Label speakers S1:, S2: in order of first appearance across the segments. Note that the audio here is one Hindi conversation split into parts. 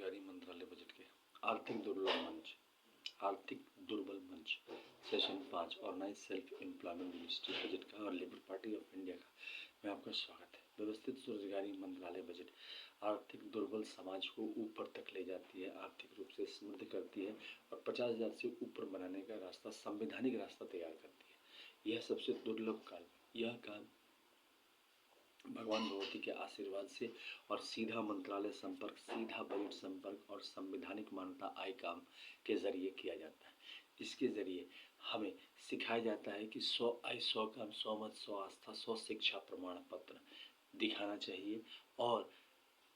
S1: रोजगारी मंत्रालय बजट के आर्थिक दुर्बल मंच session 5 organise self employment ministry budget का और लेबर पार्टी ऑफ इंडिया का में आपका स्वागत है। व्यवस्थित रोजगारी मंत्रालय बजट आर्थिक दुर्बल समाज को ऊपर तक ले जाती है, आर्थिक रूप से समृद्ध करती है और 50,000 से ऊपर बनाने का रास्ता, संवैधानिक रास्ता तैयार करती है। यह सबसे दुर्लभ काम भगवान भगवती के आशीर्वाद से और सीधा मंत्रालय संपर्क, सीधा बजट संपर्क और संवैधानिक मान्यता आय काम के जरिए किया जाता है। इसके जरिए हमें सिखाया जाता है कि 100 आय 100 काम, 100 मत, 100 आस्था, 100 शिक्षा प्रमाण पत्र दिखाना चाहिए और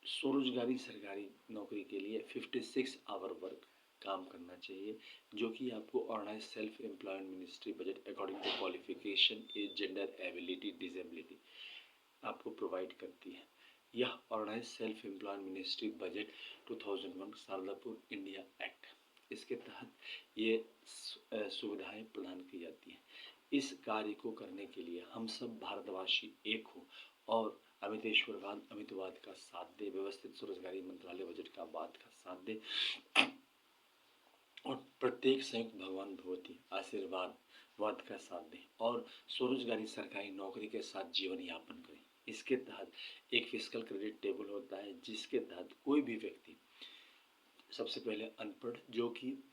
S1: स्वरोजगारी सरकारी नौकरी के लिए 56 आवर वर्क काम करना चाहिए, जो कि आपको organise self employment ministry budget according to qualification, age, gender, ability, disability आपको प्रोवाइड करती है। यह organise self employment ministry budget 2001 Shardapur India act, इसके तहत ये सुविधाएं प्रदान की जाती हैं। इस कार्य को करने के लिए हम सब भारतवासी एक हो और अमितेश्वरवाद, अमितवाद का साथ दे, व्यवस्थित स्वरोजगारी मंत्रालय बजट का बात का साथ दे और प्रत्येक संयुक्त भगवान भगवती आशीर्वाद वाद का साथ दें और स्वरोजगारी सरकारी नौकरी के साथ जीवन यापन करें। इसके तहत एक फिस्कल क्रेडिट टेबल होता है, जिसके तहत कोई भी व्यक्ति, सबसे पहले अनपढ़, जो कि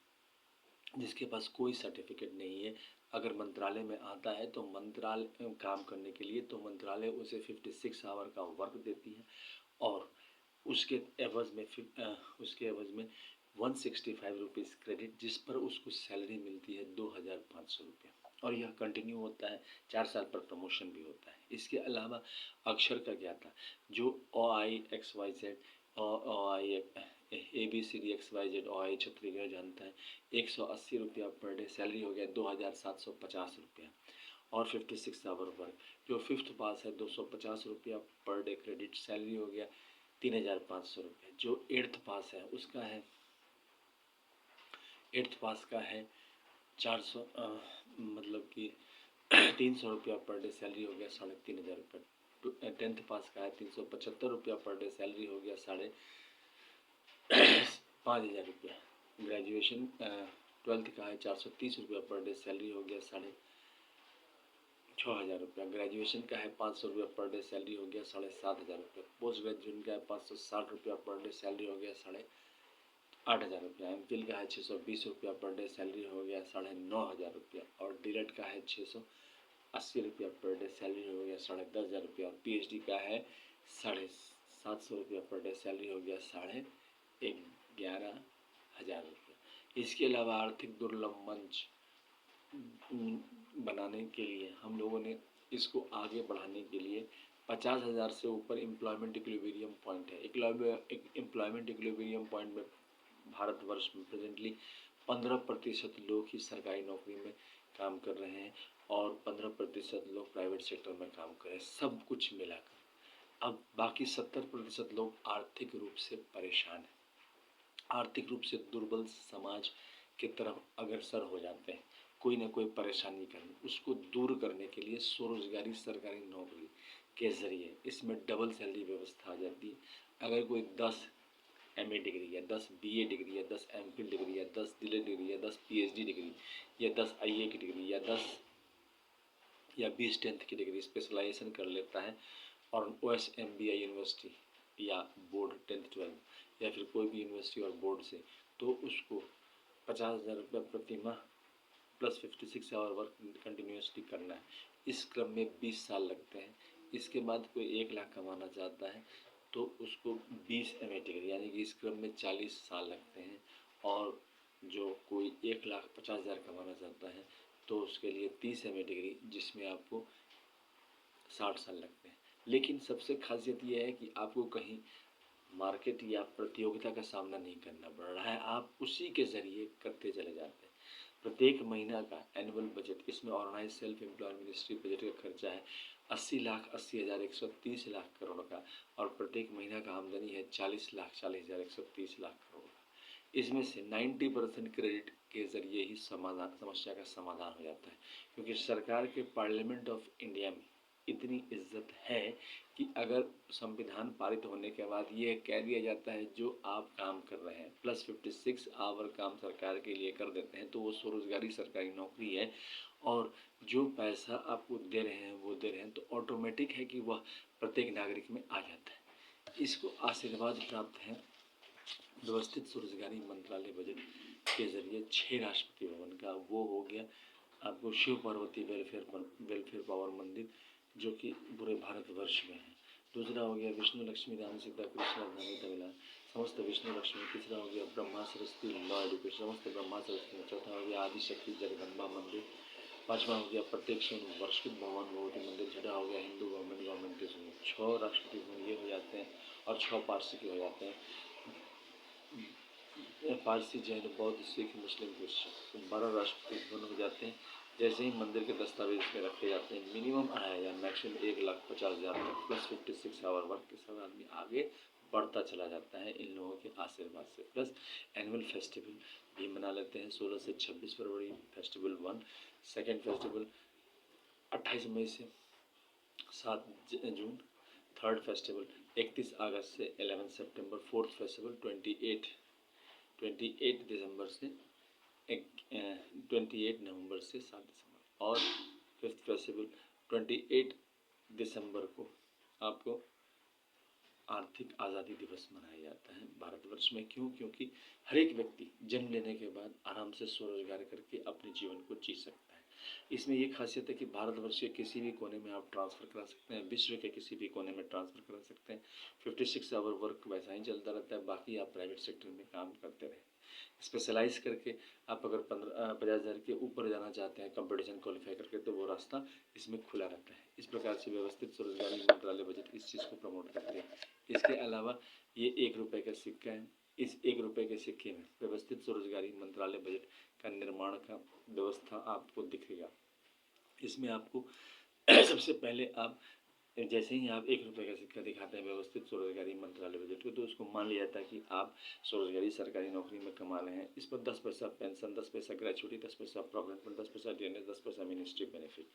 S1: जिसके पास कोई सर्टिफिकेट नहीं है, अगर मंत्रालय में आता है तो मंत्रालय काम करने के लिए तो मंत्रालय उसे 56 आवर का वर्क देती है और उसके एवज में 165 रुपीज़ क्रेडिट, जिस पर उसको सैलरी मिलती है 2,500 रुपये और यह कंटिन्यू होता है। 4 साल पर प्रमोशन भी होता है। इसके अलावा अक्षर का ज्ञाता जो OIXYZ OI ABCDXYZ OI Chhattisgarh जानता है, 180 रुपया पर डे सैलरी हो गया 2,750 रुपया और 56 आवर वर्क। जो 5th पास है 250 रुपया पर डे क्रेडिट सैलरी हो गया 3,500 रुपये। जो 8th पास है उसका है 8th पास का है 400 मतलब कि 300 रुपया पर डे सैलरी हो गया 3,500 रुपये। 10th पास का है 375 रुपया पर डे सैलरी हो गया 5,500 रुपया। ग्रेजुएशन 12th का है 430 रुपया पर डे सैलरी हो गया 6,500 रुपया। ग्रेजुएशन का है 500 रुपया पर डे सैलरी हो गया 7,500 रुपया। पोस्ट ग्रेजुएशन का है 560 रुपया पर डे सैलरी हो गया 8,500 रुपया। MPhil का है 620 रुपया पर डे सैलरी हो गया 9,500 रुपया और डीलेट का है 680 रुपया पर डे सैलरी हो गया 10,500 रुपया और PhD का है 750 रुपया पर डे सैलरी हो गया 11,500 रुपया। इसके अलावा आर्थिक दुर्लभ मंच बनाने के लिए हम लोगों ने इसको आगे बढ़ाने के लिए 50,000 से ऊपर एम्प्लॉयमेंट इक्विलिब्रियम पॉइंट है। एम्प्लॉयमेंट इक्विलिब्रियम पॉइंट में भारतवर्ष में प्रेजेंटली 15% लोग ही सरकारी नौकरी में काम कर रहे हैं और 15% लोग प्राइवेट सेक्टर में काम कर रहे हैं, सब कुछ मिलाकर। अब बाकी 70% लोग आर्थिक रूप से परेशान हैं, आर्थिक रूप से दुर्बल समाज की तरफ अग्रसर हो जाते हैं, कोई ना कोई परेशानी करनी, उसको दूर करने के लिए स्वरोजगारी सरकारी नौकरी के जरिए इसमें डबल सैलरी व्यवस्था आ जाती है। अगर कोई 10 MA डिग्री या 10 BA डिग्री या 10 MPhil डिग्री या 10 DLED डिग्री या 10 PhD डिग्री या 10 IA की डिग्री या 10 या 20 10th की डिग्री स्पेशलाइजेशन कर लेता है और OSMBI यूनिवर्सिटी या बोर्ड 10th 12th या फिर कोई भी यूनिवर्सिटी और बोर्ड से, तो उसको 50,000 रुपये प्रति माह प्लस 56 आवर वर्क कंटिन्यूसली करना है। इस क्रम में 20 साल लगते हैं। इसके बाद कोई 1 लाख कमाना चाहता है तो उसको 20 MA डिग्री यानी कि इस क्रम में 40 साल लगते हैं और जो कोई 1,50,000 कमाना चाहता है तो उसके लिए 30 MA डिग्री जिसमें आपको 60 साल लगते हैं। लेकिन सबसे खासियत यह है कि आपको कहीं मार्केट या प्रतियोगिता का सामना नहीं करना पड़ रहा है, आप उसी के ज़रिए करते चले जाते हैं। प्रत्येक महीना का एनुअल बजट, इसमें organise self employment ministry budget का खर्चा है 80,80,130 करोड़ का और प्रत्येक महीना का आमदनी है 40,40,130 करोड़ का। इसमें से 90% क्रेडिट के ज़रिए ही समस्या का समाधान हो जाता है, क्योंकि सरकार के पार्लियामेंट ऑफ इंडिया में इतनी इज्जत है कि अगर संविधान पारित होने के बाद ये कह दिया जाता है जो आप काम कर रहे हैं +56 आवर काम सरकार के लिए कर देते हैं तो वो स्वरोजगारी सरकारी नौकरी है, और जो पैसा आपको दे रहे हैं वो दे रहे हैं, तो ऑटोमेटिक है कि वह प्रत्येक नागरिक में आ जाता है। इसको आशीर्वाद प्राप्त है व्यवस्थित स्वरोजगारी मंत्रालय बजट के जरिए 6 राष्ट्रपति भवन का। वो हो गया आपको शिव पार्वती वेलफेयर पावर मंदिर जो कि पूरे भारतवर्ष में है। दूसरा हो गया विष्णु लक्ष्मी राम सीता कृष्ण राधानी तमिला समस्त विष्णु लक्ष्मी। तीसरा हो गया ब्रह्मा सरस्वती लॉ एडुकेशन समस्त ब्रह्मा सरस्वती। चौथा हो गया आदिशक्ति जगदम्बा मंदिर। पाँचवा हो गया प्रत्येक वर्षित भगवान भगवती मंदिर। छठा हो गया हिंदू गवर्नमेंट के 6 राष्ट्रपति भवन ये हो जाते हैं और 6 पारसी के हो जाते हैं। पारसी जैन बौद्ध सिख मुस्लिम क्रिश्चियन 12 राष्ट्रपति भवन हो जाते हैं। जैसे ही मंदिर के दस्तावेज में रखे जाते हैं मिनिमम 2,500 मैक्सिमम 1,50,000 तक +56 आवर वर्क के साथ आदमी आगे बढ़ता चला जाता है इन लोगों के आशीर्वाद से। प्लस एनुअल फेस्टिवल भी मना लेते हैं 16 से 26 फरवरी फेस्टिवल 1। सेकेंड फेस्टिवल 28 मई से 7 जून। थर्ड फेस्टिवल 31 अगस्त से 11 सितंबर। फोर्थ फेस्टिवल 28 दिसंबर से 28 नवंबर से 7 दिसंबर। और फिफ्थ फेस्टिवल 28 दिसंबर को आपको आर्थिक आज़ादी दिवस मनाया जाता है भारतवर्ष में। क्यों? क्योंकि हर एक व्यक्ति जन्म लेने के बाद आराम से स्वरोजगार करके अपने जीवन को जी सकता है। इसमें ये खासियत है कि भारतवर्ष के किसी भी कोने में आप ट्रांसफ़र करा सकते हैं, विश्व के किसी भी कोने में ट्रांसफ़र करा सकते हैं। 56 आवर वर्क वैसा ही चलता रहता है, बाकी आप प्राइवेट सेक्टर में काम करते रहें। स्पेशलाइज करके आप अगर 50,000 के ऊपर जाना चाहते हैं कंपटीशन क्वालिफाई करके तो वो रास्ता इसमें खुला रहता है। इस प्रकार से व्यवस्थित स्वरोजगारी मंत्रालय बजट इस चीज़ को प्रमोट करते हैं। इसके अलावा ये 1 रुपये का सिक्का है। इस 1 रुपये के सिक्के में व्यवस्थित स्वरोजगारी मंत्रालय बजट का निर्माण का व्यवस्था आपको दिखेगा। इसमें आपको सबसे पहले आप जैसे ही आप 1 रुपये का सिक्का दिखाते हैं व्यवस्थित स्वरोजगारी मंत्रालय बजट को तो उसको मान लिया जाता है कि आप स्वरोजगारी सरकारी नौकरी में कमा रहे हैं। इस पर 10 पैसा पेंशन, 10 पैसा ग्रेचुटी, 10 पैसा प्रोविडेंट फंड, 10 पैसा डीएनएस, 10 पैसा मिनिस्ट्री बेनिफिट,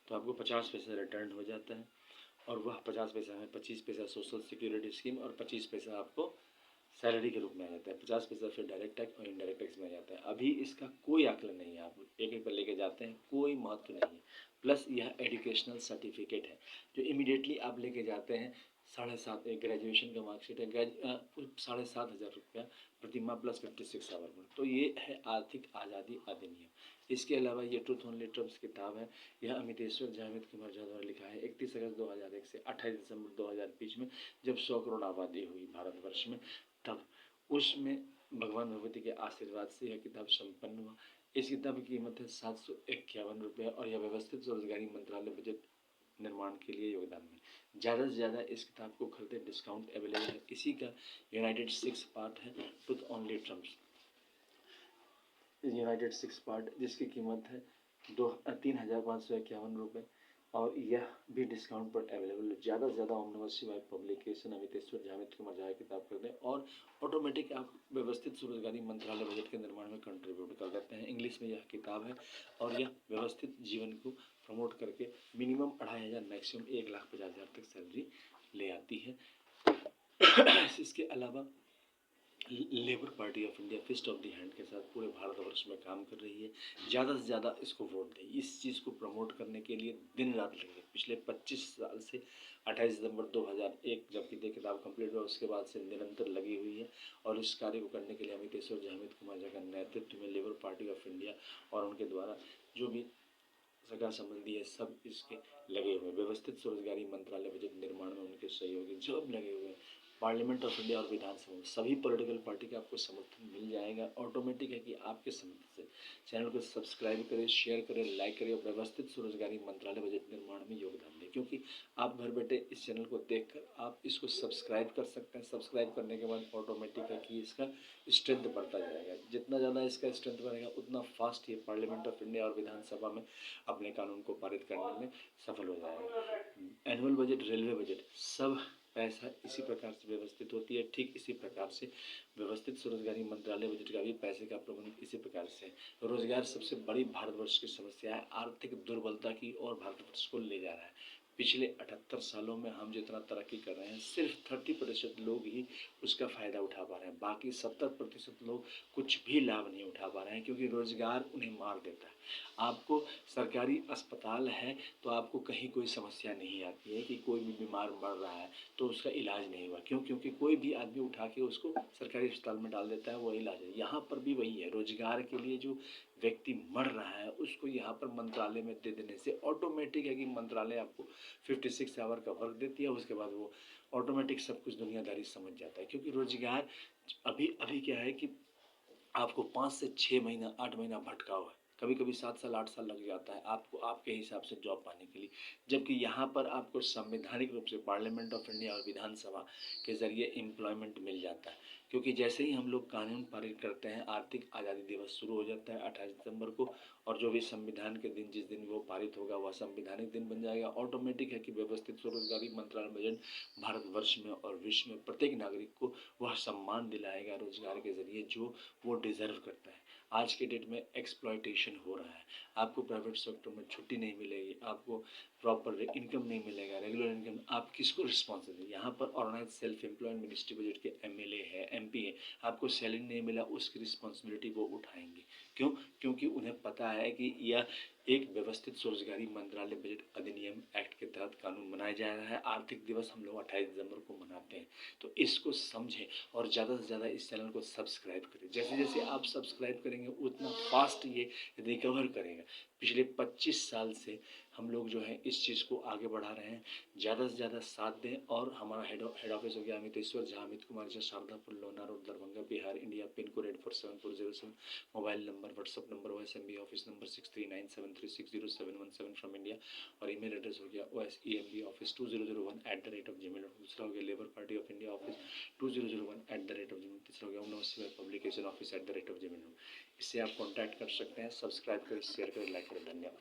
S1: तो आपको 50 पैसा रिटर्न हो जाता है। और वह 50 पैसा में 25 पैसा सोशल सिक्योरिटी स्कीम और 25 पैसा आपको सैलरी के रूप में आ जाता है। 50 पैसा फिर डायरेक्ट टैक्स और इनडायरेक्ट टैक्स में आ जाता है। अभी इसका कोई आकलन नहीं है, आप 1 रुपये लेके जाते हैं कोई महत्व नहीं है। प्लस यह एजुकेशनल सर्टिफिकेट है जो इमीडिएटली आप लेके जाते हैं। 7.5 ग्रेजुएशन का मार्कशीट है, 7,500 रुपया प्रतिमाह प्लस 56 आवर में। तो ये है आर्थिक आज़ादी अधिनियम। इसके अलावा ये ट्रूथ ओनली टर्म्स किताब है, यह अमितेश्वर जावेद कुमार झा द्वारा लिखा है। 31 अगस्त 2001 से 28 दिसंबर 2020 में जब 100 करोड़ आबादी हुई भारतवर्ष में तब उसमें भगवान भगवती के आशीर्वाद से यह किताब संपन्न हुआ। इस किताब की कीमत है 751 रुपये और यह व्यवस्थित स्वरोजगारी मंत्रालय बजट निर्माण के लिए योगदान में। ज़्यादा से ज़्यादा इस किताब को खरीदें, डिस्काउंट अवेलेबल है। इसी का यूनाइटेड 6 पार्ट है truth only terms, United 6 part जिसकी कीमत है 3,551 रुपये और यह भी डिस्काउंट पर अवेलेबल है। ज़्यादा से ज़्यादा ओम नमः शिवाय पब्लिकेशन अमितेश्वर जावेद कुमार झा किताब कर दें और ऑटोमेटिक आप व्यवस्थित स्वरोजगारी मंत्रालय बजट के निर्माण में कंट्रीब्यूट कर देते हैं। इंग्लिश में यह किताब है और यह व्यवस्थित जीवन को प्रमोट करके मिनिमम 2,500 मैक्सिमम 1,50,000 तक सैलरी ले आती है। इसके अलावा labour party of India fist of the hand के साथ पूरे भारतवर्ष में काम कर रही है। ज़्यादा से ज़्यादा इसको वोट दें। इस चीज़ को प्रमोट करने के लिए दिन रात लगे। पिछले 25 साल से 28 दिसंबर 2001 जब की किताब कंप्लीट हुआ उसके बाद से निरंतर लगी हुई है और इस कार्य को करने के लिए अमितेश्वर जावेद कुमार झा का नेतृत्व में लेबर पार्टी ऑफ इंडिया और उनके द्वारा जो भी सगा संबंधी है सब इसके लगे हुए। व्यवस्थित स्वरोजगारी मंत्रालय बजट निर्माण में उनके सहयोगी सब लगे हुए हैं। पार्लियामेंट ऑफ इंडिया और विधानसभा में सभी पॉलिटिकल पार्टी का आपको समर्थन मिल जाएगा। ऑटोमेटिक है कि आपके समर्थन से चैनल को सब्सक्राइब करें, शेयर करें, लाइक करें और व्यवस्थित स्वरोजगारी मंत्रालय बजट निर्माण में योगदान दें। क्योंकि आप घर बैठे इस चैनल को देखकर आप इसको सब्सक्राइब कर सकते हैं। सब्सक्राइब करने के बाद ऑटोमेटिक है कि इसका स्ट्रेंथ बढ़ता जाएगा। जितना ज़्यादा इसका स्ट्रेंथ बढ़ेगा उतना फास्ट ये पार्लियामेंट ऑफ इंडिया और विधानसभा में अपने कानून को पारित करने में सफल हो जाएगा। एनुअल बजट, रेलवे बजट सब पैसा इसी प्रकार से व्यवस्थित होती है। ठीक इसी प्रकार से व्यवस्थित स्वरोजगारी मंत्रालय बजट का भी पैसे का प्रबंध इसी प्रकार से है। रोजगार सबसे बड़ी भारतवर्ष की समस्या है, आर्थिक दुर्बलता की और भारतवर्ष को ले जा रहा है। पिछले 78 सालों में हम जितना तरक्की कर रहे हैं, सिर्फ 30% लोग ही उसका फ़ायदा उठा पा रहे हैं। बाकी 70% लोग कुछ भी लाभ नहीं उठा पा रहे हैं, क्योंकि रोज़गार उन्हें मार देता है। आपको सरकारी अस्पताल है तो आपको कहीं कोई समस्या नहीं आती है कि कोई भी बीमार पड़ रहा है तो उसका इलाज नहीं हुआ। क्यों? क्योंकि कोई भी आदमी उठा के उसको सरकारी अस्पताल में डाल देता है, वो इलाज है। यहाँ पर भी वही है, रोज़गार के लिए जो व्यक्ति मर रहा है उसको यहाँ पर मंत्रालय में दे देने से ऑटोमेटिक है कि मंत्रालय आपको 56 आवर का वर्क देती है, उसके बाद वो ऑटोमेटिक सब कुछ दुनियादारी समझ जाता है। क्योंकि रोज़गार अभी अभी क्या है कि आपको 5 से 6 महीना 8 महीना भटका हुआ है, कभी कभी 7 साल 8 साल लग जाता है आपको आपके हिसाब से जॉब पाने के लिए। जबकि यहाँ पर आपको संवैधानिक रूप से पार्लियामेंट ऑफ इंडिया और विधानसभा के ज़रिए एम्प्लॉयमेंट मिल जाता है। क्योंकि जैसे ही हम लोग कानून पारित करते हैं, आर्थिक आज़ादी दिवस शुरू हो जाता है 28 दिसंबर को, और जो भी संविधान के दिन जिस दिन वो पारित होगा वह संवैधानिक दिन बन जाएगा। ऑटोमेटिक है कि व्यवस्थित स्वरोजगारी मंत्रालय बजट भारतवर्ष में और विश्व में प्रत्येक नागरिक को वह सम्मान दिलाएगा रोजगार के जरिए जो वो डिज़र्व करता है। आज के डेट में एक्सप्लॉयटेशन हो रहा है, आपको प्राइवेट सेक्टर में छुट्टी नहीं मिलेगी, आपको प्रॉपर इनकम नहीं मिलेगा, रेगुलर इनकम। आप किसको रिस्पॉन्सिबल है? यहाँ पर organise self employed ministry budget के एमएलए है, एमपी है, आपको सैलरी नहीं मिला उसकी रिस्पॉन्सिबिलिटी वो उठाएंगे। क्यों? क्योंकि उन्हें पता है कि यह एक व्यवस्थित स्वरोजगारी मंत्रालय बजट अधिनियम एक्ट के तहत कानून बनाया जा रहा है। आर्थिक दिवस हम लोग 28 दिसंबर को मनाते हैं, तो इसको समझें और ज़्यादा से ज़्यादा इस चैनल को सब्सक्राइब करें। जैसे जैसे आप सब्सक्राइब करेंगे उतना फास्ट ये रिकवर करेगा। पिछले 25 साल से हम लोग जो है इस चीज़ को आगे बढ़ा रहे हैं। ज़्यादा से ज़्यादा साथ दें। और हमारा हेड ऑफिस हो गया Amiteshwar Jha, Amit Kumar Jha, Shardapur, Lona road, Darbhanga, Bihar, India. Pin code 847407। Mobile number, WhatsApp number OSMB office number 6397360717 from India. और ईमेल एड्रेस हो गया OSEMBoffice2001@gmail. दूसरा हो गया labour party of India office 2001@gmail. तीसरा हो गया नव शिवाय पब्लिकेशन ऑफिस @gmail. इससे आप कॉन्टैक्ट कर सकते हैं। सब्सक्राइब करें, शेयर करें, लाइक करें। धन्यवाद।